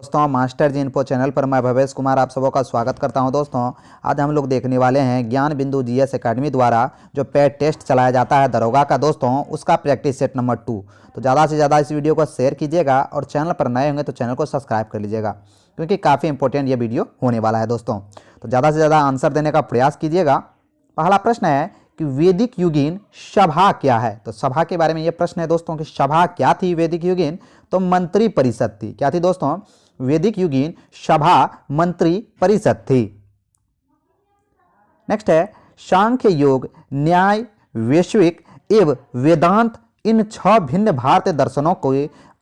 दोस्तों, मास्टर जी info channel पर मैं भवेश कुमार आप सबों का स्वागत करता हूं। दोस्तों, आज हम लोग देखने वाले हैं ज्ञान बिंदु जीएस एकेडमी द्वारा जो पेड टेस्ट चलाया जाता है दरोगा का, दोस्तों उसका प्रैक्टिस सेट नंबर 2। तो ज़्यादा से ज़्यादा इस वीडियो को शेयर कीजिएगा और चैनल पर नए होंगे तो चैनल को सब्सक्राइब कर लीजिएगा, क्योंकि काफ़ी इंपॉर्टेंट ये वीडियो होने वाला है। दोस्तों, तो ज़्यादा से ज़्यादा आंसर देने का प्रयास कीजिएगा। पहला प्रश्न है कि वैदिक युगीन सभा क्या है। तो सभा के बारे में ये प्रश्न है दोस्तों कि सभा क्या थी वैदिक युगीन। तो मंत्री परिषद थी। क्या थी दोस्तों? वैदिक युगीन सभा मंत्री परिषद थी। नेक्स्ट है सांख्य, योग, न्याय, वैश्विक एवं वेदांत, इन 6 भिन्न भारतीय दर्शनों को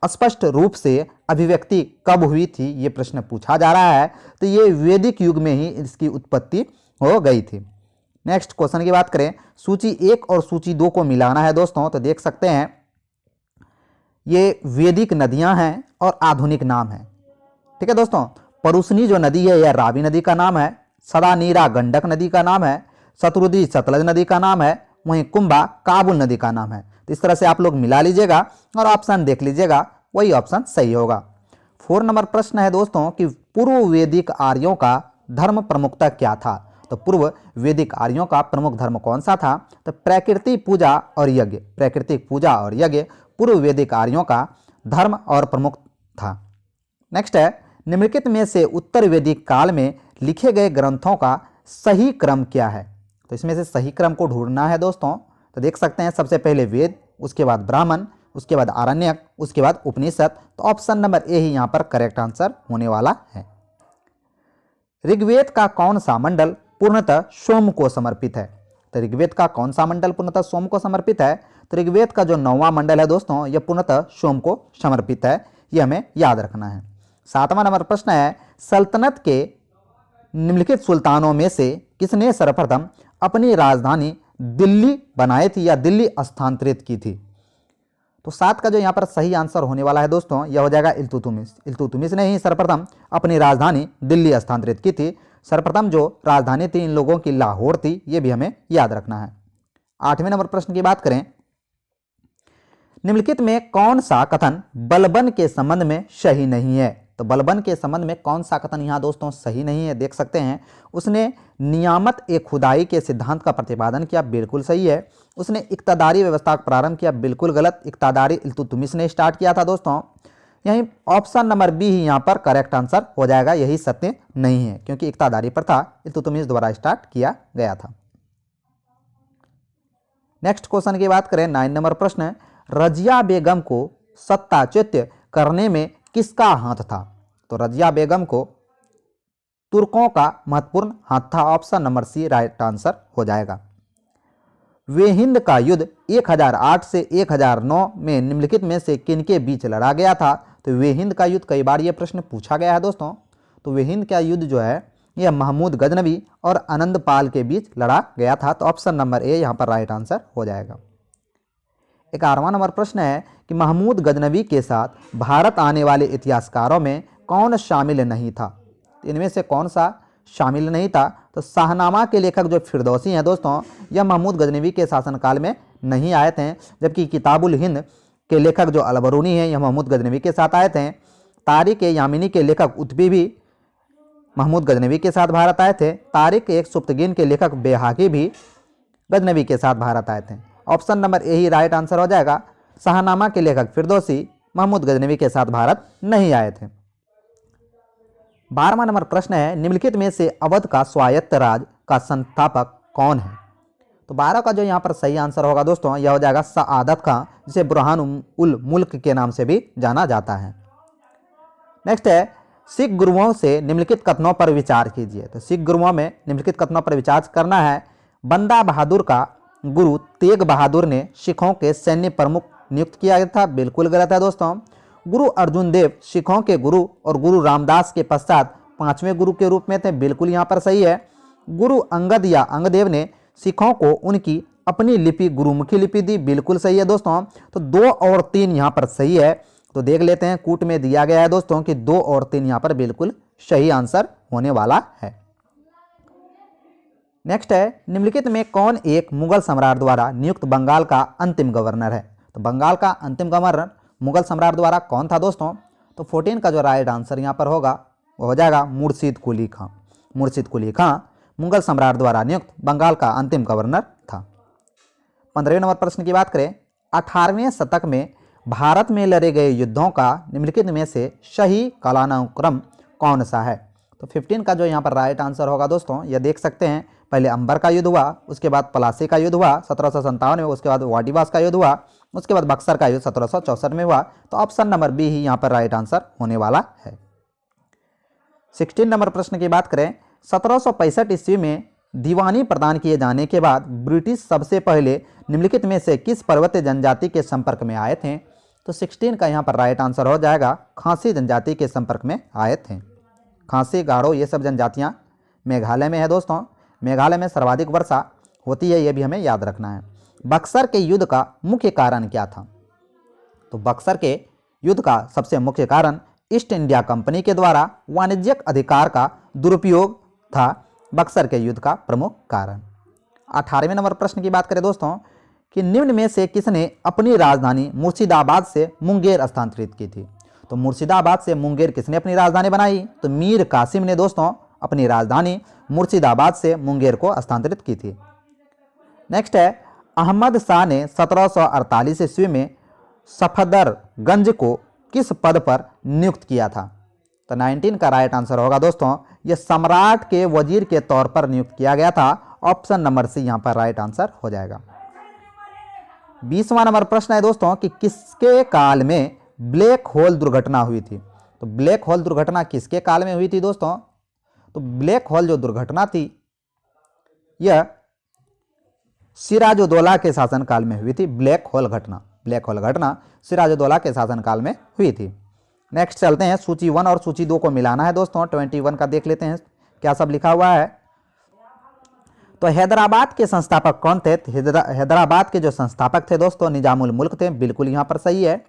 स्पष्ट रूप से अभिव्यक्ति कब हुई थी, ये प्रश्न पूछा जा रहा है। तो ये वैदिक युग में ही इसकी उत्पत्ति हो गई थी। नेक्स्ट क्वेश्चन की बात करें, सूची 1 और सूची 2 को मिलाना है दोस्तों। तो देख सकते हैं ये वैदिक नदियां हैं और आधुनिक नाम है। ठीक है दोस्तों, परुसनी जो नदी है यह रावी नदी का नाम है, सदानीरा गंडक नदी का नाम है, शत्रुदी सतलज नदी का नाम है, वहीं कुंभा काबुल नदी का नाम है। तो इस तरह से आप लोग मिला लीजिएगा और ऑप्शन देख लीजिएगा, वही ऑप्शन सही होगा। 4 नंबर प्रश्न है दोस्तों कि पूर्व वैदिक आर्यों का धर्म प्रमुखता क्या था। तो पूर्व वैदिक आर्यों का प्रमुख धर्म कौन सा था? तो प्रकृति पूजा और यज्ञ। प्राकृतिक पूजा और यज्ञ पूर्व वैदिक आर्यों का धर्म और प्रमुख था। नेक्स्ट है निम्नलिखित में से उत्तर वैदिक काल में लिखे गए ग्रंथों का सही क्रम क्या है। तो इसमें से सही क्रम को ढूंढना है दोस्तों। तो देख सकते हैं सबसे पहले वेद, उसके बाद ब्राह्मण, उसके बाद आरण्यक, उसके बाद उपनिषद। तो ऑप्शन नंबर ए ही यहाँ पर करेक्ट आंसर होने वाला है। ऋग्वेद का कौन सा मंडल पूर्णतः सोम को समर्पित है। तो ऋग्वेद का कौन सा मंडल पूर्णतः सोम को समर्पित है? तो ऋग्वेद का जो 9वां मंडल है दोस्तों यह पूर्णतः सोम को समर्पित है, यह हमें याद रखना है। 7वां नंबर प्रश्न है सल्तनत के निम्नलिखित सुल्तानों में से किसने सर्वप्रथम अपनी राजधानी दिल्ली बनाई थी या दिल्ली स्थानांतरित की थी। तो 7 का जो यहाँ पर सही आंसर होने वाला है दोस्तों यह हो जाएगा इल्तुतमिश। इल्तुतमिश ने ही सर्वप्रथम अपनी राजधानी दिल्ली स्थानांतरित की थी। सर्वप्रथम जो राजधानी थी इन लोगों की लाहौर थी, ये भी हमें याद रखना है। 8वें नंबर प्रश्न की बात करें, निम्नलिखित में कौन सा कथन बलबन के संबंध में सही नहीं है। तो बलबन के संबंध में कौन सा कथन यहाँ दोस्तों सही नहीं है? देख सकते हैं उसने नियामत ए खुदाई के सिद्धांत का प्रतिपादन किया, बिल्कुल सही है। उसने इक्तादारी व्यवस्था का प्रारंभ किया, बिल्कुल गलत। इक्तादारी इल्तुतमिश ने स्टार्ट किया था दोस्तों। यही ऑप्शन नंबर बी ही यहाँ पर करेक्ट आंसर हो जाएगा, यही सत्य नहीं है, क्योंकि इक्तादारी प्रथा इल्तुतमिश द्वारा स्टार्ट किया गया था। नेक्स्ट क्वेश्चन की बात करें, 9 नंबर प्रश्न, रजिया बेगम को सत्ताच्युत करने में किसका हाथ था। तो रजिया बेगम को तुर्कों का महत्वपूर्ण हाथ था। Option number C right answer हो जाएगा। वेहिंद का युद्ध 1008 से 1009 में निम्नलिखित में से किनके बीच लड़ा गया था। तो वेहिंद का युद्ध कई बार यह प्रश्न पूछा गया है दोस्तों। तो वेहिंद का युद्ध जो है यह महमूद गजनवी और आनंदपाल के बीच लड़ा गया था। तो ऑप्शन नंबर ए यहाँ पर राइट आंसर हो जाएगा। 11वां नंबर प्रश्न है कि महमूद गजनवी के साथ भारत आने वाले इतिहासकारों में कौन शामिल नहीं था। इनमें से कौन सा शामिल नहीं था? तो शाहनामा के लेखक जो फिरदौसी हैं दोस्तों यह महमूद गजनवी के शासनकाल में नहीं आए थे, जबकि किताबुल हिंद के लेखक जो अलबरूनी हैं यह महमूद गजनवी के साथ आए थे। तारिक यामिनी के लेखक उत्बी भी महमूद गजनवी के साथ भारत आए थे। तारिक एक सुप्तगीन के लेखक बेहाकी भी गजनवी के साथ भारत आए थे। Option number A he right answer हो जाएगा। शाहनामा के लेखक फिरदौसी महमूद गजनवी के साथ भारत नहीं आए थे। 12वां नंबर प्रश्न है निम्नलिखित में से अवध का स्वायत्त राज का संस्थापक कौन है। तो 12 का जो यहाँ पर सही आंसर होगा दोस्तों यह हो जाएगा सआदत खां, जिसे बुरहान उल मुल्क के नाम से भी जाना जाता है। नेक्स्ट है सिख गुरुओं से निम्नलिखित कथनों पर विचार कीजिए। तो सिख गुरुओं में निम्नलिखित कथनों पर विचार करना है। बंदा बहादुर का गुरु तेग बहादुर ने सिखों के सैन्य प्रमुख नियुक्त किया गया था, बिल्कुल गलत है दोस्तों। गुरु अर्जुन देव सिखों के गुरु और गुरु रामदास के पश्चात 5वें गुरु के रूप में थे, बिल्कुल यहाँ पर सही है। गुरु अंगद या अंगदेव ने सिखों को उनकी अपनी लिपि गुरुमुखी लिपि दी, बिल्कुल सही है दोस्तों। तो 2 और 3 यहाँ पर सही है। तो देख लेते हैं, कूट में दिया गया है दोस्तों कि 2 और 3 यहाँ पर बिल्कुल सही आंसर होने वाला है। नेक्स्ट है निम्नलिखित में कौन एक मुगल सम्राट द्वारा नियुक्त बंगाल का अंतिम गवर्नर है। तो बंगाल का अंतिम गवर्नर मुगल सम्राट द्वारा कौन था दोस्तों? तो 14 का जो राइट आंसर यहाँ पर होगा वो हो जाएगा मुर्शिद कुली खां। मुर्शिद कुली खां मुगल सम्राट द्वारा नियुक्त बंगाल का अंतिम गवर्नर था। 15वें नंबर प्रश्न की बात करें, 18वें शतक में भारत में लड़े गए युद्धों का निम्नलिखित में से सही कालानुक्रम कौन सा है? तो 15 का जो यहाँ पर राइट आंसर होगा दोस्तों, ये देख सकते हैं, पहले अंबर का युद्ध हुआ, उसके बाद प्लासी का युद्ध हुआ 1757 में, उसके बाद वाडिवास का युद्ध हुआ, उसके बाद बक्सर का युद्ध 1764 में हुआ। तो ऑप्शन नंबर बी ही यहाँ पर राइट आंसर होने वाला है। 16 नंबर प्रश्न की बात करें, 1765 ईस्वी में दीवानी प्रदान किए जाने के बाद ब्रिटिश सबसे पहले निम्नलिखित में से किस पर्वतीय जनजाति के संपर्क में आए थे? तो 16 का यहाँ पर राइट आंसर हो जाएगा खासी जनजाति के संपर्क में आए थे। खासी, गारो ये सब जनजातियाँ मेघालय में है दोस्तों। मेघालय में सर्वाधिक वर्षा होती है, ये भी हमें याद रखना है। बक्सर के युद्ध का मुख्य कारण क्या था? तो बक्सर के युद्ध का सबसे मुख्य कारण ईस्ट इंडिया कंपनी के द्वारा वाणिज्यिक अधिकार का दुरुपयोग था, बक्सर के युद्ध का प्रमुख कारण। 18वें नंबर प्रश्न की बात करें दोस्तों कि निम्न में से किसने अपनी राजधानी मुर्शिदाबाद से मुंगेर स्थानांतरित की थी? तो मुर्शिदाबाद से मुंगेर किसने अपनी राजधानी बनाई? तो मीर कासिम ने दोस्तों अपनी राजधानी मुर्शिदाबाद से मुंगेर को स्थानांतरित की थी। नेक्स्ट है, अहमद शाह ने 1748 ईस्वी में सफदरगंज को किस पद पर नियुक्त किया था? तो 19 का राइट आंसर होगा दोस्तों, यह सम्राट के वजीर के तौर पर नियुक्त किया गया था। ऑप्शन नंबर सी यहाँ पर राइट आंसर हो जाएगा। 20वां नंबर प्रश्न है दोस्तों कि किसके काल में ब्लैक होल दुर्घटना हुई थी? तो ब्लैक होल दुर्घटना किसके काल में हुई थी दोस्तों? तो ब्लैक होल जो दुर्घटना थी यह सिराजुद्दौला के शासनकाल में हुई थी। ब्लैक होल घटना सिराजुद्दौला के शासनकाल में हुई थी। नेक्स्ट चलते हैं, सूची 1 और सूची 2 को मिलाना है दोस्तों। 21 का देख लेते हैं क्या सब लिखा हुआ है। तो हैदराबाद के संस्थापक कौन थे? हैदराबाद के जो संस्थापक थे दोस्तों निजामुल मुल्क थे, बिल्कुल यहाँ पर सही है।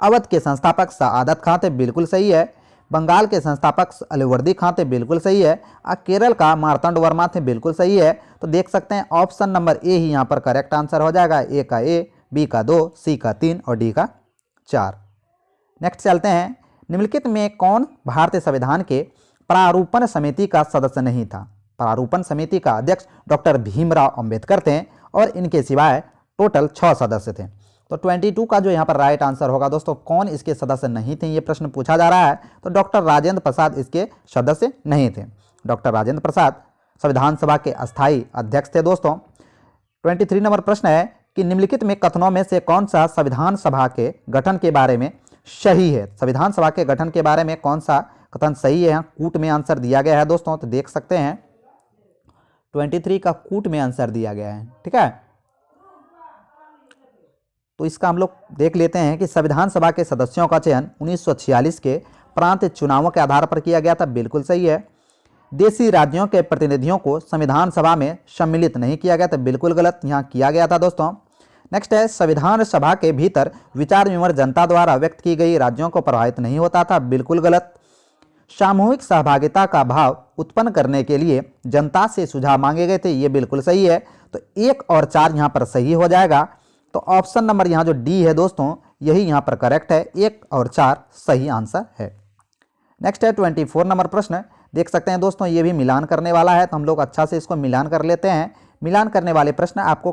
अवध के संस्थापक सआदत खां थे, बिल्कुल सही है। बंगाल के संस्थापक अलीवर्दी खां थे, बिल्कुल सही है। केरल का मार्तंड वर्मा थे, बिल्कुल सही है। तो देख सकते हैं ऑप्शन नंबर ए ही यहाँ पर करेक्ट आंसर हो जाएगा। ए का ए, बी का 2, सी का 3 और डी का 4। नेक्स्ट चलते हैं, निम्नलिखित में कौन भारतीय संविधान के प्रारूपण समिति का सदस्य नहीं था? प्रारूपण समिति का अध्यक्ष डॉक्टर भीमराव अंबेडकर थे और इनके सिवाय टोटल 6 सदस्य थे। तो 22 का जो यहाँ पर राइट आंसर होगा दोस्तों, कौन इसके सदस्य नहीं थे, ये प्रश्न पूछा जा रहा है। तो डॉक्टर राजेंद्र प्रसाद इसके सदस्य नहीं थे। डॉक्टर राजेंद्र प्रसाद संविधान सभा के अस्थायी अध्यक्ष थे दोस्तों। 23 नंबर प्रश्न है कि निम्नलिखित में कथनों में से कौन सा संविधान सभा के गठन के बारे में सही है? संविधान सभा के गठन के बारे में कौन सा कथन सही है? यहाँ कूट में आंसर दिया गया है दोस्तों, तो देख सकते हैं 23 का कूट में आंसर दिया गया है। ठीक है, तो इसका हम लोग देख लेते हैं कि संविधान सभा के सदस्यों का चयन 1946 के प्रांतीय चुनावों के आधार पर किया गया था, बिल्कुल सही है। देशी राज्यों के प्रतिनिधियों को संविधान सभा में सम्मिलित नहीं किया गया था, बिल्कुल गलत, यहाँ किया गया था दोस्तों। नेक्स्ट है, संविधान सभा के भीतर विचार विमर्श जनता द्वारा व्यक्त की गई राज्यों को प्रभावित नहीं होता था, बिल्कुल गलत। सामूहिक सहभागिता का भाव उत्पन्न करने के लिए जनता से सुझाव मांगे गए थे, ये बिल्कुल सही है। तो 1 और 4 यहाँ पर सही हो जाएगा। तो ऑप्शन नंबर यहाँ जो डी है दोस्तों, यही यहाँ पर करेक्ट है। 1 और 4 सही आंसर है। नेक्स्ट है 24 नंबर प्रश्न, देख सकते हैं दोस्तों ये भी मिलान करने वाला है, तो हम लोग अच्छा से इसको मिलान कर लेते हैं। मिलान करने वाले प्रश्न आपको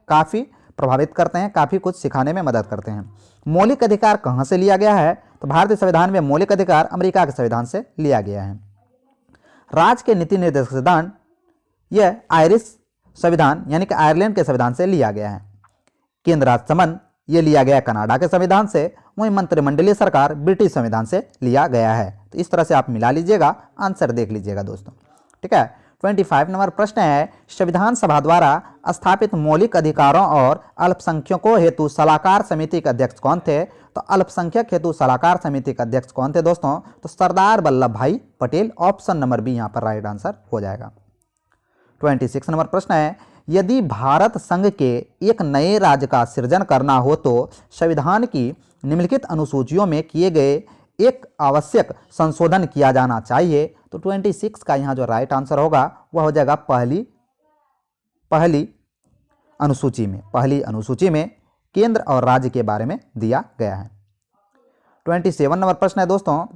काफ़ी प्रभावित करते हैं, काफ़ी कुछ सिखाने में मदद करते हैं। मौलिक अधिकार कहाँ से लिया गया है? तो भारतीय संविधान में मौलिक अधिकार अमेरिका के संविधान से लिया गया है। राज्य के नीति निर्देशक सिद्धांत यह आयरिश संविधान यानी कि आयरलैंड के संविधान से लिया गया है। केंद्र राज्य संबंध ये लिया गया कनाडा के संविधान से, वहीं मंत्रिमंडलीय सरकार ब्रिटिश संविधान से लिया गया है। तो इस तरह से आप मिला लीजिएगा, आंसर देख लीजिएगा दोस्तों। ठीक है, 25 नंबर प्रश्न है, संविधान सभा द्वारा स्थापित मौलिक अधिकारों और अल्पसंख्यकों हेतु सलाहकार समिति के अध्यक्ष कौन थे? तो अल्पसंख्यक हेतु सलाहकार समिति के अध्यक्ष कौन थे दोस्तों? तो सरदार वल्लभ भाई पटेल। ऑप्शन नंबर बी यहाँ पर राइट आंसर हो जाएगा। 26 नंबर प्रश्न है, यदि भारत संघ के एक नए राज्य का सृजन करना हो तो संविधान की निम्नलिखित अनुसूचियों में किए गए एक आवश्यक संशोधन किया जाना चाहिए। तो 26 का यहाँ जो राइट आंसर होगा वह हो जाएगा पहली अनुसूची में केंद्र और राज्य के बारे में दिया गया है। 27 नंबर प्रश्न है दोस्तों,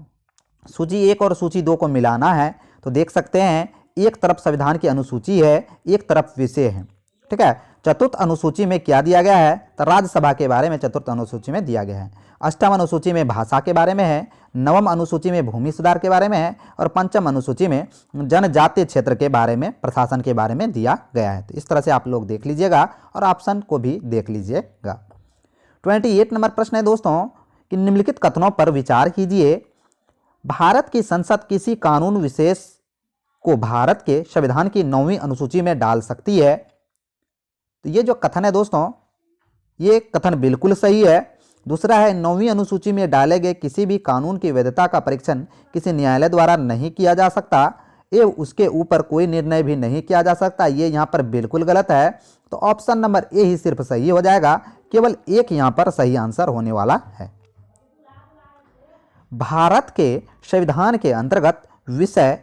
सूची 1 और सूची 2 को मिलाना है। तो देख सकते हैं एक तरफ संविधान की अनुसूची है, एक तरफ विषय है। ठीक है, चतुर्थ अनुसूची में क्या दिया गया है? तो राज्यसभा के बारे में चतुर्थ अनुसूची में दिया गया है। अष्टम अनुसूची में भाषा के बारे में है, नवम अनुसूची में भूमि सुधार के बारे में है, और पंचम अनुसूची में जनजातीय क्षेत्र के बारे में, प्रशासन के बारे में दिया गया है। तो इस तरह से आप लोग देख लीजिएगा और ऑप्शन को भी देख लीजिएगा। 28 नंबर प्रश्न है दोस्तों कि निम्नलिखित कथनों पर विचार कीजिए। भारत की संसद किसी कानून विशेष को भारत के संविधान की 9वीं अनुसूची में डाल सकती है। तो ये जो कथन है दोस्तों, ये कथन बिल्कुल सही है। दूसरा है 9वीं अनुसूची में डाले गए किसी भी कानून की वैधता का परीक्षण किसी न्यायालय द्वारा नहीं किया जा सकता एवं उसके ऊपर कोई निर्णय भी नहीं किया जा सकता। ये यहाँ पर बिल्कुल गलत है। तो ऑप्शन नंबर ए ही सिर्फ सही हो जाएगा, केवल एक यहाँ पर सही आंसर होने वाला है। भारत के संविधान के अंतर्गत विषय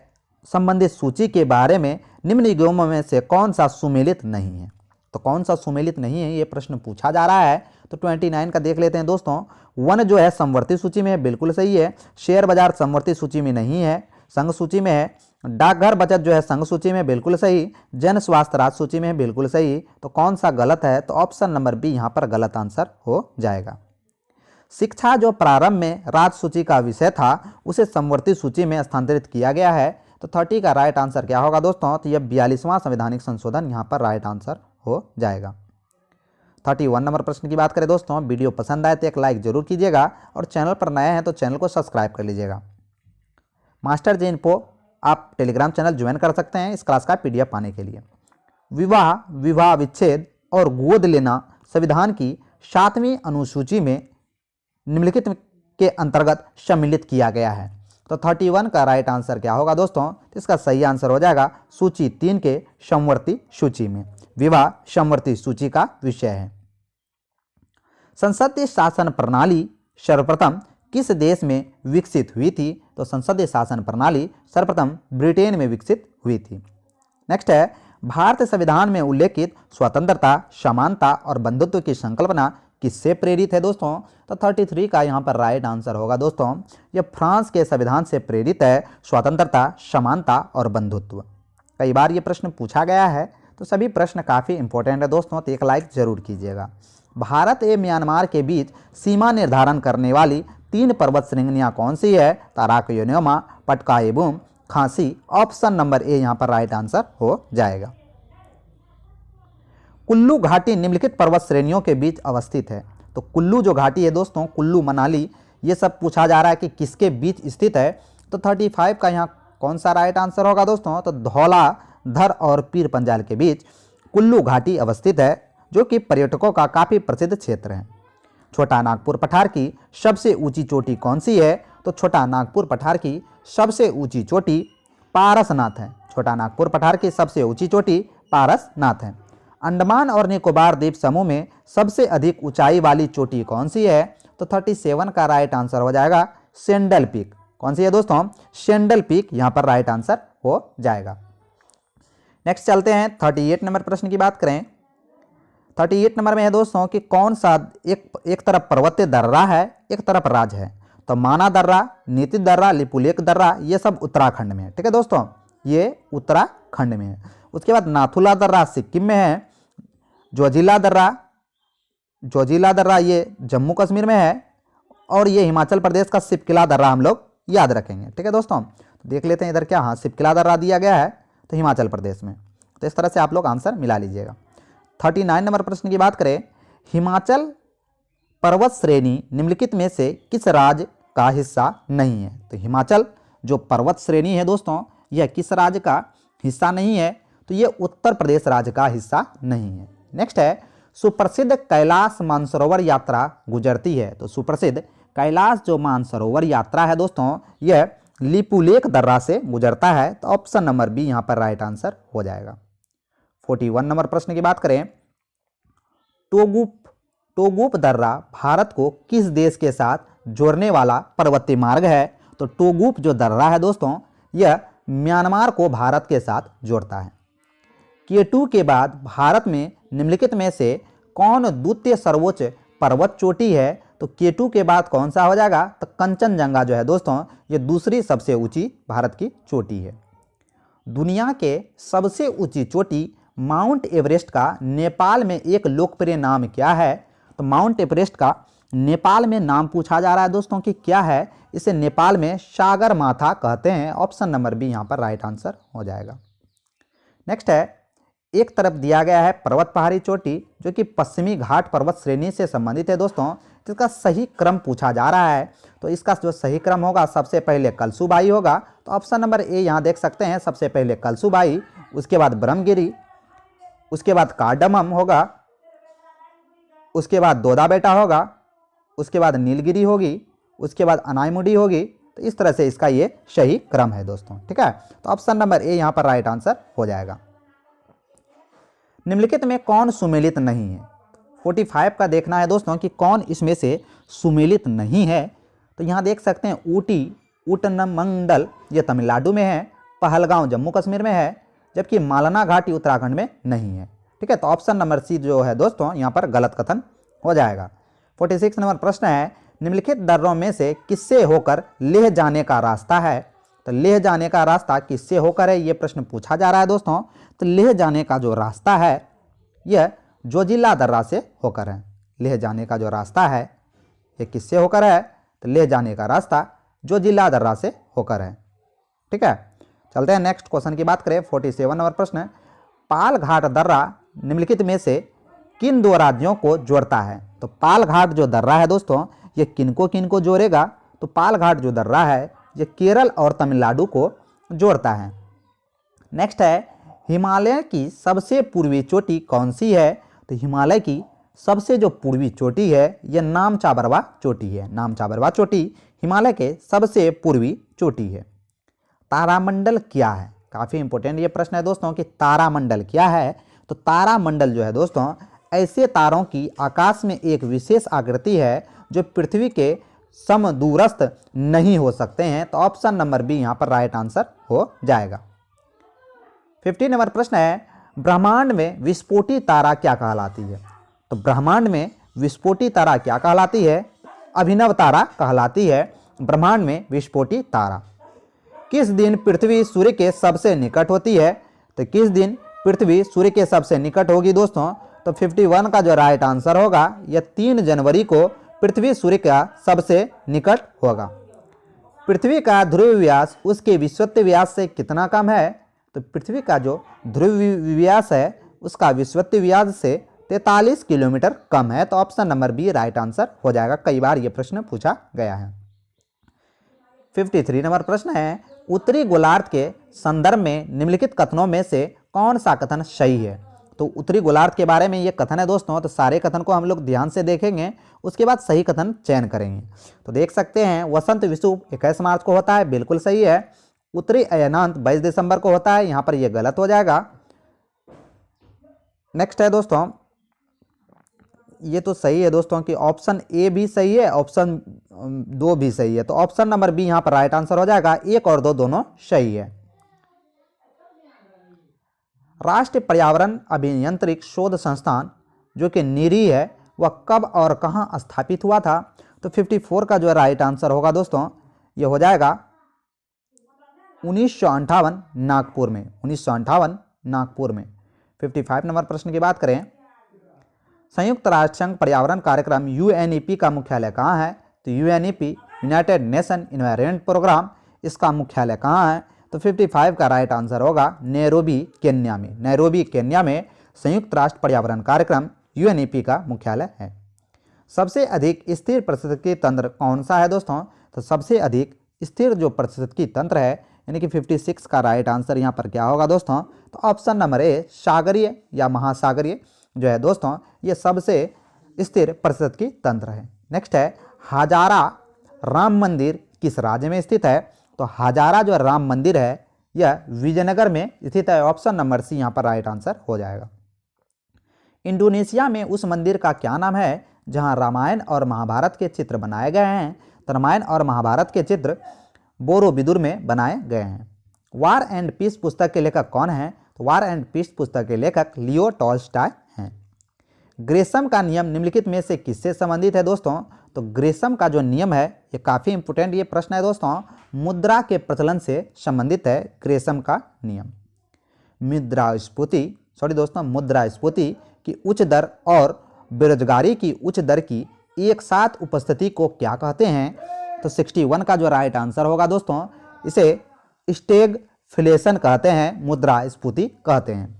संबंधित सूची के बारे में निम्न निगमों में से कौन सा सुमेलित नहीं है? तो कौन सा सुमेलित नहीं है, ये प्रश्न पूछा जा रहा है। तो 29 का देख लेते हैं दोस्तों। वन जो है समवर्ती सूची में है, बिल्कुल सही है। शेयर बाजार समवर्ती सूची में नहीं है, संघ सूची में है। डाकघर बचत जो है संघ सूची में, बिल्कुल सही। जन स्वास्थ्य राज्य सूची में है, बिल्कुल सही। तो कौन सा गलत है? तो ऑप्शन नंबर बी यहाँ पर गलत आंसर हो जाएगा। शिक्षा जो प्रारंभ में राज्य सूची का विषय था उसे समवर्ती सूची में स्थानांतरित किया गया है। तो 30 का राइट आंसर क्या होगा दोस्तों? तो यह 42वां संवैधानिक संशोधन यहाँ पर राइट आंसर हो जाएगा। 31 नंबर प्रश्न की बात करें दोस्तों, वीडियो पसंद आए तो एक लाइक जरूर कीजिएगा और चैनल पर नए हैं तो चैनल को सब्सक्राइब कर लीजिएगा। मास्टर जी इन्फो आप टेलीग्राम चैनल ज्वाइन कर सकते हैं इस क्लास का PDF पाने के लिए। विवाह, विवाह विच्छेद और गोद लेना संविधान की 7वीं अनुसूची में निम्नलिखित के अंतर्गत सम्मिलित किया गया है। तो 31 का राइट आंसर क्या होगा दोस्तों? तो इसका सही आंसर हो जाएगा सूची 3 के समवर्ती सूची में। विवाह समवर्ती सूची का विषय है। संसदीय शासन प्रणाली सर्वप्रथम किस देश में विकसित हुई थी? तो संसदीय शासन प्रणाली सर्वप्रथम ब्रिटेन में विकसित हुई थी। नेक्स्ट है, भारतीय संविधान में उल्लेखित स्वतंत्रता, समानता और बंधुत्व की संकल्पना किससे प्रेरित है दोस्तों? तो 33 का यहाँ पर राइट आंसर होगा दोस्तों। यह फ्रांस के संविधान से प्रेरित है, स्वतंत्रता, समानता और बंधुत्व। कई बार ये प्रश्न पूछा गया है, तो सभी प्रश्न काफ़ी इंपॉर्टेंट है दोस्तों, तो एक लाइक जरूर कीजिएगा। भारत एवं म्यांमार के बीच सीमा निर्धारण करने वाली 3 पर्वत श्रेणियाँ कौन सी है? ताराकोयोनोमा, पटकाई-बूम, खांसी। ऑप्शन नंबर ए यहाँ पर राइट आंसर हो जाएगा। कुल्लू घाटी निम्नलिखित पर्वत श्रेणियों के बीच अवस्थित है। तो कुल्लू जो घाटी है दोस्तों, कुल्लू मनाली, ये सब पूछा जा रहा है कि किसके बीच स्थित है। तो 35 का यहाँ कौन सा राइट आंसर होगा दोस्तों? तो धौलाधर और पीर पंजाल के बीच कुल्लू घाटी अवस्थित है, जो कि पर्यटकों का काफ़ी प्रसिद्ध क्षेत्र है। छोटा नागपुर पठार की सबसे ऊंची चोटी कौन सी है? तो छोटा नागपुर पठार की सबसे ऊंची चोटी पारसनाथ है। छोटा नागपुर पठार की सबसे ऊंची चोटी पारसनाथ है। अंडमान और निकोबार द्वीप समूह में सबसे अधिक ऊंचाई वाली चोटी कौन सी है? तो 37 का राइट आंसर हो जाएगा सेंडल पीक। कौन सी है दोस्तों? सेंडल पीक यहाँ पर राइट आंसर हो जाएगा। नेक्स्ट चलते हैं 38 नंबर प्रश्न की बात करें। 38 नंबर में है दोस्तों कि कौन सा एक तरफ पर्वतीय दर्रा है, एक तरफ राज है। तो माना दर्रा, नीति दर्रा, लिपुलेख दर्रा, ये सब उत्तराखंड में है। ठीक है दोस्तों, ये उत्तराखंड में है। उसके बाद नाथुला दर्रा सिक्किम में है। जोजिला दर्रा ये जम्मू कश्मीर में है। और ये हिमाचल प्रदेश का सिपकिला दर्रा हम लोग याद रखेंगे। ठीक है दोस्तों, तो देख लेते हैं इधर क्या, हाँ सिपकिला दर्रा दिया गया है तो हिमाचल प्रदेश में। तो इस तरह से आप लोग आंसर मिला लीजिएगा। 39 नंबर प्रश्न की बात करें, हिमाचल पर्वत श्रेणी निम्नलिखित में से किस राज्य का हिस्सा नहीं है? तो हिमाचल जो पर्वत श्रेणी है दोस्तों, यह किस राज्य का हिस्सा नहीं है? तो ये उत्तर प्रदेश राज्य का हिस्सा नहीं है। नेक्स्ट है, सुप्रसिद्ध कैलाश मानसरोवर यात्रा गुजरती है। तो सुप्रसिद्ध कैलाश जो मानसरोवर यात्रा है दोस्तों, यह लिपुलेख दर्रा से गुजरता है। तो ऑप्शन नंबर बी यहाँ पर राइट आंसर हो जाएगा। 41 नंबर प्रश्न की बात करें, टोगुप दर्रा भारत को किस देश के साथ जोड़ने वाला पर्वतीय मार्ग है? तो टोगुप जो दर्रा है दोस्तों, यह म्यांमार को भारत के साथ जोड़ता है। K2 के बाद भारत में निम्नलिखित में से कौन द्वितीय सर्वोच्च पर्वत चोटी है? तो K2 के बाद कौन सा हो जाएगा, तो कंचनजंगा जो है दोस्तों ये दूसरी सबसे ऊंची भारत की चोटी है। दुनिया के सबसे ऊंची चोटी माउंट एवरेस्ट का नेपाल में एक लोकप्रिय नाम क्या है, तो माउंट एवरेस्ट का नेपाल में नाम पूछा जा रहा है दोस्तों कि क्या है, इसे नेपाल में सागर माथा कहते हैं। ऑप्शन नंबर बी यहाँ पर राइट आंसर हो जाएगा। नेक्स्ट है, एक तरफ दिया गया है पर्वत पहाड़ी चोटी जो कि पश्चिमी घाट पर्वत श्रेणी से संबंधित है दोस्तों, तो इसका सही क्रम पूछा जा रहा है। तो इसका जो सही क्रम होगा सबसे पहले कलसूबाई होगा, तो ऑप्शन नंबर ए यहाँ देख सकते हैं, सबसे पहले कलसूबाई, उसके बाद ब्रह्मगिरी, उसके बाद कार्डमम होगा, उसके बाद दोदा बेटा होगा, उसके बाद नीलगिरी होगी, उसके बाद अनाईमुडी होगी। तो इस तरह से इसका ये सही क्रम है दोस्तों, ठीक है। तो ऑप्शन नंबर ए यहाँ पर राइट आंसर हो जाएगा। निम्नलिखित में कौन सुमेलित नहीं है, 45 का देखना है दोस्तों कि कौन इसमें से सुमेलित नहीं है। तो यहाँ देख सकते हैं ऊटी, उटनमंडल ये तमिलनाडु में है, पहलगांव जम्मू कश्मीर में है, जबकि मालना घाटी उत्तराखंड में नहीं है, ठीक है। तो ऑप्शन नंबर सी जो है दोस्तों यहाँ पर गलत कथन हो जाएगा। 46 नंबर प्रश्न है, निम्नलिखित दर्रों में से किससे होकर लेह जाने का रास्ता है, तो लेह जाने का रास्ता किससे होकर है, ये प्रश्न पूछा जा रहा है दोस्तों। तो लेह जाने का जो रास्ता है यह जोजिला दर्रा से होकर है। लेह जाने का जो रास्ता है ये किससे होकर है, तो लेह जाने का रास्ता जोजिला दर्रा से होकर है, ठीक है। चलते हैं नेक्स्ट क्वेश्चन की बात करें। 47 नंबर प्रश्न है, पाल घाट दर्रा निम्नलिखित में से किन दो राज्यों को जोड़ता है। तो पाल घाट जो दर्रा है दोस्तों ये किनको जोड़ेगा, तो पाल घाट जो दर्रा है ये केरल और तमिलनाडु को जोड़ता है। नेक्स्ट है, हिमालय की सबसे पूर्वी चोटी कौन सी है, तो हिमालय की सबसे जो पूर्वी चोटी है यह नामचाबरवा चोटी है। नामचाबरवा चोटी हिमालय के सबसे पूर्वी चोटी है। तारामंडल क्या है, काफ़ी इंपॉर्टेंट ये प्रश्न है दोस्तों कि तारामंडल क्या है। तो तारामंडल जो है दोस्तों ऐसे तारों की आकाश में एक विशेष आकृति है जो पृथ्वी के समदूरस्थ नहीं हो सकते हैं। तो ऑप्शन नंबर बी यहाँ पर राइट आंसर हो जाएगा। 50 नंबर प्रश्न है, ब्रह्मांड में विस्फोटी तारा क्या कहलाती है। तो ब्रह्मांड में विस्फोटी तारा क्या कहलाती है, अभिनव तारा कहलाती है। ब्रह्मांड में विस्फोटी तारा किस दिन पृथ्वी सूर्य के सबसे निकट होती है, तो किस दिन पृथ्वी सूर्य के सबसे निकट होगी दोस्तों। तो 51 का जो राइट आंसर होगा यह 3 जनवरी को पृथ्वी सूर्य का सबसे निकट होगा। पृथ्वी का ध्रुव व्यास उसके विषुवत व्यास से कितना कम है, तो पृथ्वी का जो ध्रुव व्यास है उसका विषुवत व्यास से 43 किलोमीटर कम है। तो option number B right answer हो जाएगा, कई बार यह प्रश्न पूछा गया है। 53 नंबर प्रश्न है, उत्तरी गोलार्ध के संदर्भ में निम्नलिखित कथनों में से कौन सा कथन सही है। तो उत्तरी गोलार्ध के बारे में ये कथन है दोस्तों, तो सारे कथन को हम लोग ध्यान से देखेंगे, उसके बाद सही कथन चयन करेंगे। तो देख सकते हैं वसंत विषुव 21 मार्च को होता है, बिल्कुल सही है। उत्तरी अयनांत 22 दिसंबर को होता है, यहाँ पर यह गलत हो जाएगा। नेक्स्ट है दोस्तों, ये तो सही है दोस्तों कि ऑप्शन ए भी सही है, ऑप्शन 2 भी सही है। तो ऑप्शन नंबर बी यहाँ पर राइट आंसर हो जाएगा, 1 और 2 दोनों सही है। राष्ट्रीय पर्यावरण अभियांत्रिक शोध संस्थान जो कि नीरी है वह कब और कहाँ स्थापित हुआ था। तो 54 का जो राइट आंसर होगा दोस्तों ये हो जाएगा 1958 नागपुर में, 1958 नागपुर में। 55 नंबर प्रश्न की बात करें, संयुक्त राष्ट्र संघ पर्यावरण कार्यक्रम UNEP का मुख्यालय कहाँ है। तो UNEP United Nation Environment Programme, इसका मुख्यालय कहाँ है। तो 55 का राइट आंसर होगा नैरोबी केन्या में। नैरोबी केन्या में संयुक्त राष्ट्र पर्यावरण कार्यक्रम UNEP का मुख्यालय है। सबसे अधिक स्थिर पारिस्थितिकी तंत्र कौन सा है दोस्तों। तो सबसे अधिक स्थिर जो पारिस्थितिकी तंत्र है यानी कि 56 का राइट आंसर यहाँ पर क्या होगा दोस्तों। तो ऑप्शन नंबर ए सागरीय या महासागरीय जो है दोस्तों ये सबसे स्थिर पारिस्थितिकी तंत्र है। नेक्स्ट है, हजारा राम मंदिर किस राज्य में स्थित है। तो हजारा जो राम मंदिर है यह विजयनगर में स्थित है। ऑप्शन नंबर सी यहाँ पर राइट आंसर हो जाएगा। इंडोनेशिया में उस मंदिर का क्या नाम है जहाँ रामायण और महाभारत के चित्र बनाए गए हैं। तो रामायण और महाभारत के चित्र बोरोबिदुर में बनाए गए हैं। वार एंड पीस पुस्तक के लेखक कौन है। तो वार एंड पीस पुस्तक के लेखक लियो टॉल्स्टॉय हैं। ग्रेशम का नियम निम्नलिखित में से किससे संबंधित है दोस्तों। तो ग्रेसम का जो नियम है ये काफ़ी इंपोर्टेंट ये प्रश्न है दोस्तों, मुद्रा के प्रचलन से संबंधित है ग्रेसम का नियम। मुद्रास्फीति की उच्च दर और बेरोजगारी की उच्च दर की एक साथ उपस्थिति को क्या कहते हैं? तो 61 का जो राइट आंसर होगा दोस्तों, इसे स्टैगफ्लेशन कहते हैं, मुद्रास्फीति कहते हैं।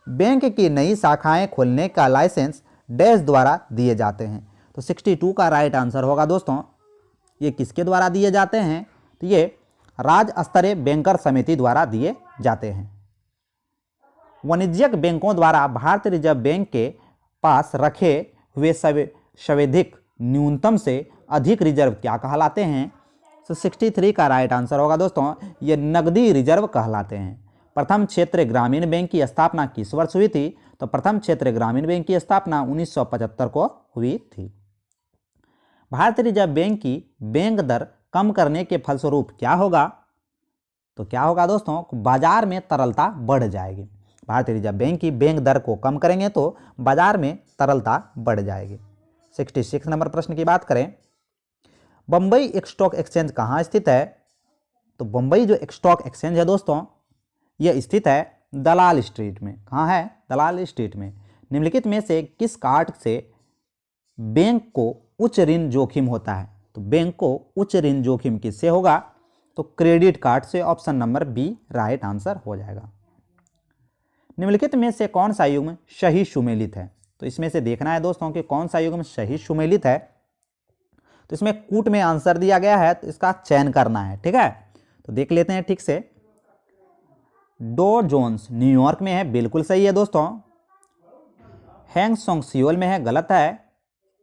बैंक की नई शाखाएं खोलने का लाइसेंस डैश द्वारा दिए जाते हैं। तो 62 का राइट आंसर होगा दोस्तों, ये किसके द्वारा दिए जाते हैं? तो ये राज्य स्तरीय बैंकर समिति द्वारा दिए जाते हैं। वाणिज्यिक बैंकों द्वारा भारतीय रिजर्व बैंक के पास रखे हुए स्वाधिक न्यूनतम से अधिक रिजर्व क्या कहलाते हैं? तो 63 का राइट आंसर होगा दोस्तों, ये नकदी रिजर्व कहलाते हैं। प्रथम क्षेत्रीय ग्रामीण बैंक की स्थापना किस वर्ष हुई थी? तो प्रथम क्षेत्रीय ग्रामीण बैंक की स्थापना 1975 को हुई थी। भारतीय रिजर्व बैंक की बैंक दर कम करने के फलस्वरूप क्या होगा? तो क्या होगा दोस्तों, बाजार में तरलता बढ़ जाएगी। भारतीय रिजर्व बैंक की बैंक दर को कम करेंगे तो बाजार में तरलता बढ़ जाएगी। 66 नंबर प्रश्न की बात करें, बंबई स्टॉक एक्सचेंज कहाँ स्थित है? तो बंबई जो स्टॉक एक्सचेंज है दोस्तों, यह स्थित है दलाल स्ट्रीट में। कहाँ है? दलाल स्ट्रीट में। निम्नलिखित में से किस कार्ड से बैंक को उच्च ऋण जोखिम होता है? तो बैंक को उच्च ऋण जोखिम किससे होगा? तो क्रेडिट कार्ड से। Option number B right answer हो जाएगा। निम्नलिखित में से कौन सा युग्म सही सुमेलित है? तो इसमें से देखना है दोस्तों कि कौन सा युग्म सही सुमेलित है। तो इसमें कूट में आंसर दिया गया है, तो इसका चयन करना है। ठीक है, तो देख लेते हैं ठीक से। डो जोन्स न्यूयॉर्क में है, बिल्कुल सही है दोस्तों। हैंगसोंग सियोल में है, गलत है।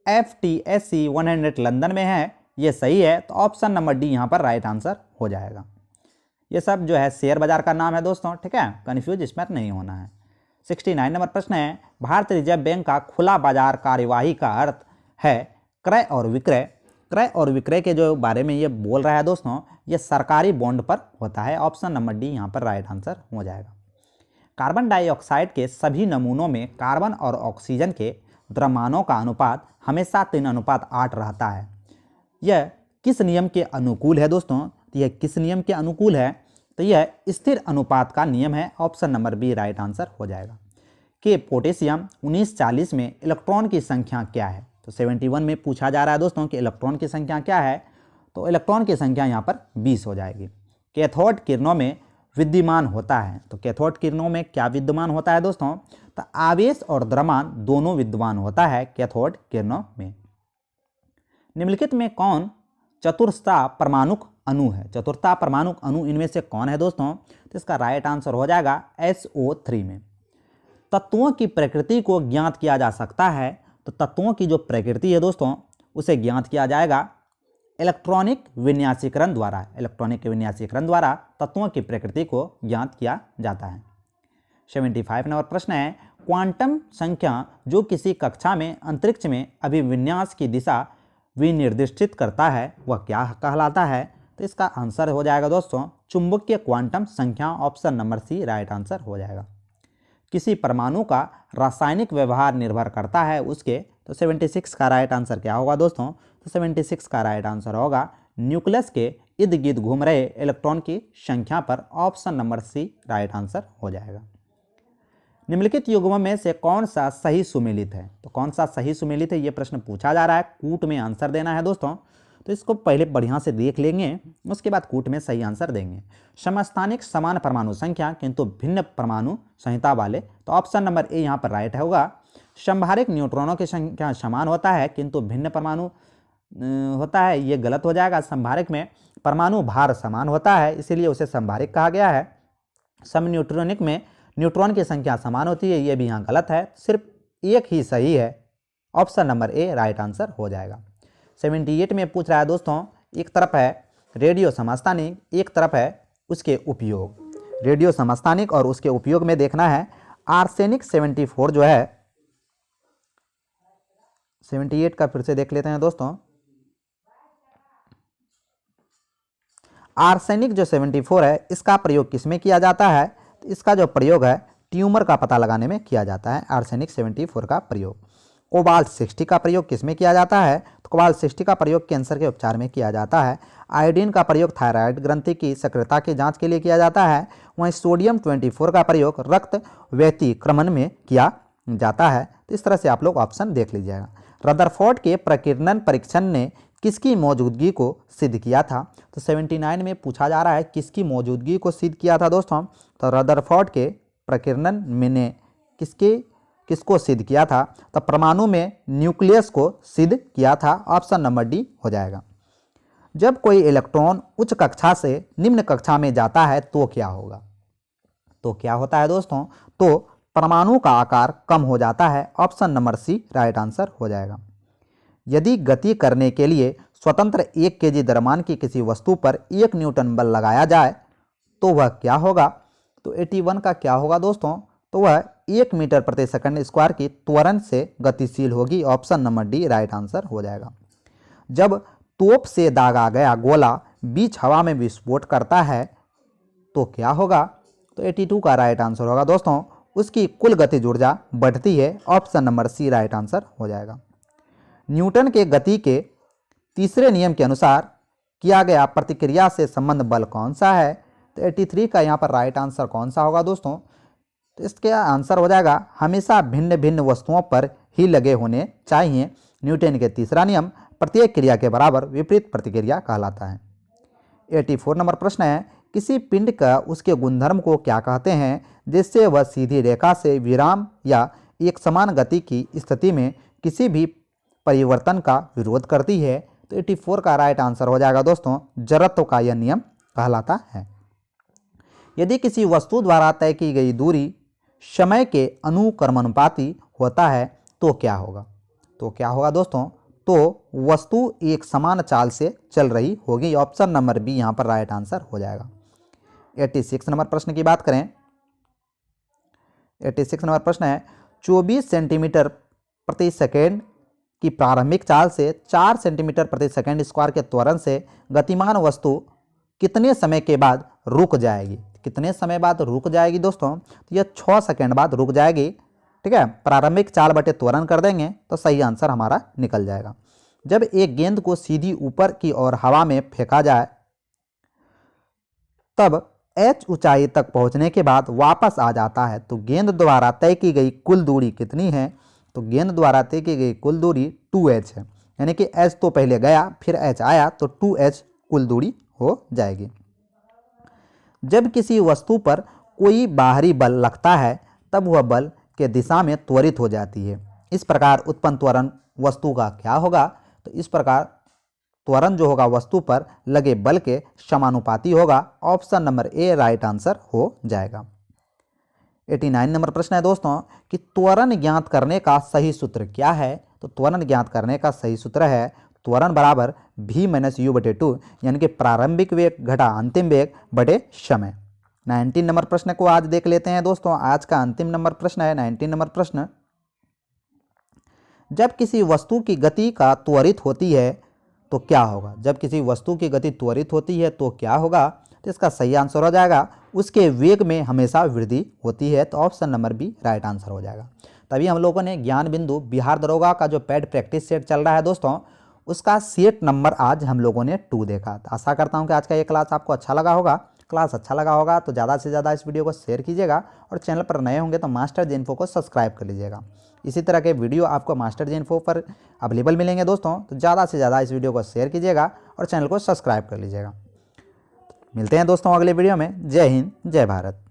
FTSE 100 लंदन में है, ये सही है। तो ऑप्शन नंबर डी यहाँ पर राइट आंसर हो जाएगा। ये सब जो है शेयर बाजार का नाम है दोस्तों, ठीक है, कन्फ्यूज इसमें नहीं होना है। 69 नंबर प्रश्न है, भारतीय रिजर्व बैंक का खुला बाजार कार्यवाही का अर्थ है क्रय और विक्रय। क्रय और विक्रय के जो बारे में ये बोल रहा है दोस्तों, ये सरकारी बॉन्ड पर होता है। ऑप्शन नंबर डी यहाँ पर राइट आंसर हो जाएगा। कार्बन डाइऑक्साइड के सभी नमूनों में कार्बन और ऑक्सीजन के द्रव्यमानों का अनुपात हमेशा 3:8 रहता है। यह किस नियम के अनुकूल है दोस्तों? तो यह किस नियम के अनुकूल है? तो यह स्थिर अनुपात का नियम है। Option number B right answer हो जाएगा। कि पोटेशियम 1940 में इलेक्ट्रॉन की संख्या क्या है? तो 71 में पूछा जा रहा है दोस्तों कि इलेक्ट्रॉन की संख्या क्या है? तो इलेक्ट्रॉन की संख्या यहाँ पर 20 हो जाएगी। कैथोड किरणों में विद्यमान होता है, तो कैथोड किरणों में क्या विद्यमान होता है दोस्तों? तो आवेश और द्रव्यमान दोनों विद्यमान होता है कैथोड किरणों में। निम्नलिखित में कौन चतुर्था परमाणुक अणु है? चतुर्था परमाणुक अणु इनमें से कौन है दोस्तों? तो इसका राइट आंसर हो जाएगा SO3 में। तत्वों की प्रकृति को ज्ञात किया जा सकता है, तो तत्वों की जो प्रकृति है दोस्तों उसे ज्ञात किया जाएगा इलेक्ट्रॉनिक विन्यासीकरण द्वारा। इलेक्ट्रॉनिक विन्यासीकरण द्वारा तत्वों की प्रकृति को ज्ञात किया जाता है। 75 नंबर प्रश्न है, क्वांटम संख्या जो किसी कक्षा में अंतरिक्ष में अभिविन्यास की दिशा विनिर्दिष्टित करता है वह क्या कहलाता है? तो इसका आंसर हो जाएगा दोस्तों चुंबकीय क्वांटम संख्या। Option number C right answer हो जाएगा। किसी परमाणु का रासायनिक व्यवहार निर्भर करता है उसके, तो 76 का राइट आंसर क्या होगा दोस्तों? तो 76 का राइट आंसर होगा न्यूक्लियस के इर्द गिर्द घूम रहे इलेक्ट्रॉन की संख्या पर। Option number C right answer हो जाएगा। निम्नलिखित युग्मों में से कौन सा सही सुमेलित है? तो कौन सा सही सुमेलित है ये प्रश्न पूछा जा रहा है। कूट में आंसर देना है दोस्तों, तो इसको पहले बढ़िया से देख लेंगे, उसके बाद कूट में सही आंसर देंगे। समस्थानिक समान परमाणु संख्या किंतु भिन्न परमाणु संहिता वाले, तो ऑप्शन नंबर ए यहाँ पर राइट होगा। संभारिक न्यूट्रॉनों की संख्या समान होता है किंतु भिन्न परमाणु होता है, ये गलत हो जाएगा। संभारिक में परमाणु भार समान होता है, इसीलिए उसे संभारिक कहा गया है। समन्यूट्रॉनिक में न्यूट्रॉन की संख्या समान होती है, ये भी यहाँ गलत है। सिर्फ एक ही सही है। Option number A right answer हो जाएगा। 78 में पूछ रहा है दोस्तों, एक तरफ है रेडियो समस्थानिक, एक तरफ है उसके उपयोग। रेडियो समस्थानिक और उसके उपयोग में देखना है आर्सेनिक 74 जो है 78 का फिर से देख लेते हैं दोस्तों। आर्सेनिक जो 74 है इसका प्रयोग किसमें किया जाता है? तो इसका जो प्रयोग है ट्यूमर का पता लगाने में किया जाता है। आर्सेनिक 74 का प्रयोग कोबाल्ट 60 का प्रयोग किस में किया जाता है? तो कोबाल्ट 60 का प्रयोग कैंसर के उपचार में किया जाता है। आयोडीन का प्रयोग थायराइड ग्रंथि की सक्रियता की जांच के लिए किया जाता है। वहीं सोडियम 24 का प्रयोग रक्त व्यतिक्रमण में किया जाता है। तो इस तरह से आप लोग ऑप्शन देख लीजिएगा। रदरफोर्ड के प्रकीर्णन परीक्षण ने किसकी मौजूदगी को सिद्ध किया था? तो 79 में पूछा जा रहा है किसकी मौजूदगी को सिद्ध किया था दोस्तों? तो रदरफोर्ड के प्रकीर्णन में ने किसको सिद्ध किया था? तो परमाणु में न्यूक्लियस को सिद्ध किया था। ऑप्शन नंबर डी हो जाएगा। जब कोई इलेक्ट्रॉन उच्च कक्षा से निम्न कक्षा में जाता है तो क्या होगा? तो क्या होता है दोस्तों? तो परमाणु का आकार कम हो जाता है। Option number C right answer हो जाएगा। यदि गति करने के लिए स्वतंत्र 1 kg द्रव्यमान की किसी वस्तु पर 1 न्यूटन बल लगाया जाए तो वह क्या होगा? तो 81 का क्या होगा दोस्तों? तो वह 1 मीटर प्रति सेकंड स्क्वायर की त्वरण से गतिशील होगी। Option number D right answer हो जाएगा। जब तोप से दागा गया गोला बीच हवा में विस्फोट करता है तो क्या होगा? तो 82 का राइट आंसर होगा दोस्तों। उसकी कुल गतिज ऊर्जा बढ़ती है। Option number C right answer हो जाएगा। न्यूटन के गति के तीसरे नियम के अनुसार किया गया प्रतिक्रिया से संबंध बल कौन सा है? तो 83 का यहाँ पर राइट आंसर कौन सा होगा दोस्तों? तो इसका आंसर हो जाएगा हमेशा भिन्न भिन्न वस्तुओं पर ही लगे होने चाहिए। न्यूटन के तीसरा नियम प्रत्येक क्रिया के बराबर विपरीत प्रतिक्रिया कहलाता है। 84 नंबर प्रश्न है किसी पिंड का उसके गुणधर्म को क्या कहते हैं जिससे वह सीधी रेखा से विराम या एक समान गति की स्थिति में किसी भी परिवर्तन का विरोध करती है? तो 84 का राइट आंसर हो जाएगा दोस्तों जड़त्व का यह नियम कहलाता है। यदि किसी वस्तु द्वारा तय की गई दूरी समय के अनुक्रमानुपाती होता है तो क्या होगा? तो क्या होगा दोस्तों? तो वस्तु एक समान चाल से चल रही होगी। ऑप्शन नंबर बी यहाँ पर राइट आंसर हो जाएगा। 86 नंबर प्रश्न की बात करें। 86 नंबर प्रश्न है 24 सेंटीमीटर प्रति सेकेंड की प्रारंभिक चाल से 4 सेंटीमीटर प्रति सेकेंड स्क्वायर के त्वरण से गतिमान वस्तु कितने समय के बाद रुक जाएगी? कितने समय बाद रुक जाएगी दोस्तों? तो यह 6 सेकेंड बाद रुक जाएगी। ठीक है, प्रारंभिक चाल बटे त्वरण कर देंगे तो सही आंसर हमारा निकल जाएगा। जब एक गेंद को सीधी ऊपर की ओर हवा में फेंका जाए तब h ऊंचाई तक पहुंचने के बाद वापस आ जाता है तो गेंद द्वारा तय की गई कुल दूरी कितनी है? तो गेंद द्वारा तय की गई कुल दूरी 2h है। यानी कि h तो पहले गया फिर h आया तो 2h कुल दूरी हो जाएगी। जब किसी वस्तु पर कोई बाहरी बल लगता है तब वह बल के दिशा में त्वरित हो जाती है। इस प्रकार उत्पन्न त्वरण वस्तु का क्या होगा? तो इस प्रकार त्वरण जो होगा वस्तु पर लगे बल के समानुपाती होगा। Option number A right answer हो जाएगा। 89 नंबर प्रश्न है दोस्तों कि त्वरण ज्ञात करने का सही सूत्र क्या है? तो त्वरण ज्ञात करने का सही सूत्र है त्वरण बराबर v - u/2 यानी कि प्रारंभिक वेग घटा अंतिम वेग बटे समय। 19 नंबर प्रश्न को आज देख लेते हैं दोस्तों। आज का अंतिम नंबर प्रश्न है 19 नंबर प्रश्न। जब किसी वस्तु की गति का त्वरित होती है तो क्या होगा? जब किसी वस्तु की गति त्वरित होती है तो क्या होगा? तो इसका सही आंसर हो जाएगा उसके वेग में हमेशा वृद्धि होती है। तो option number B right answer हो जाएगा। तभी हम लोगों ने ज्ञान बिंदु बिहार दरोगा का जो पेड प्रैक्टिस सेट चल रहा है दोस्तों उसका सेट नंबर आज हम लोगों ने 2 देखा। तो आशा करता हूं कि आज का ये क्लास आपको अच्छा लगा होगा। क्लास अच्छा लगा होगा तो ज़्यादा से ज़्यादा इस वीडियो को शेयर कीजिएगा और चैनल पर नए होंगे तो मास्टर जे इन्फो को सब्सक्राइब कर लीजिएगा। इसी तरह के वीडियो आपको मास्टर जे इन्फो पर अवेलेबल मिलेंगे दोस्तों। तो ज़्यादा से ज़्यादा इस वीडियो को शेयर कीजिएगा और चैनल को सब्सक्राइब कर लीजिएगा। मिलते हैं दोस्तों अगले वीडियो में। जय हिंद, जय भारत।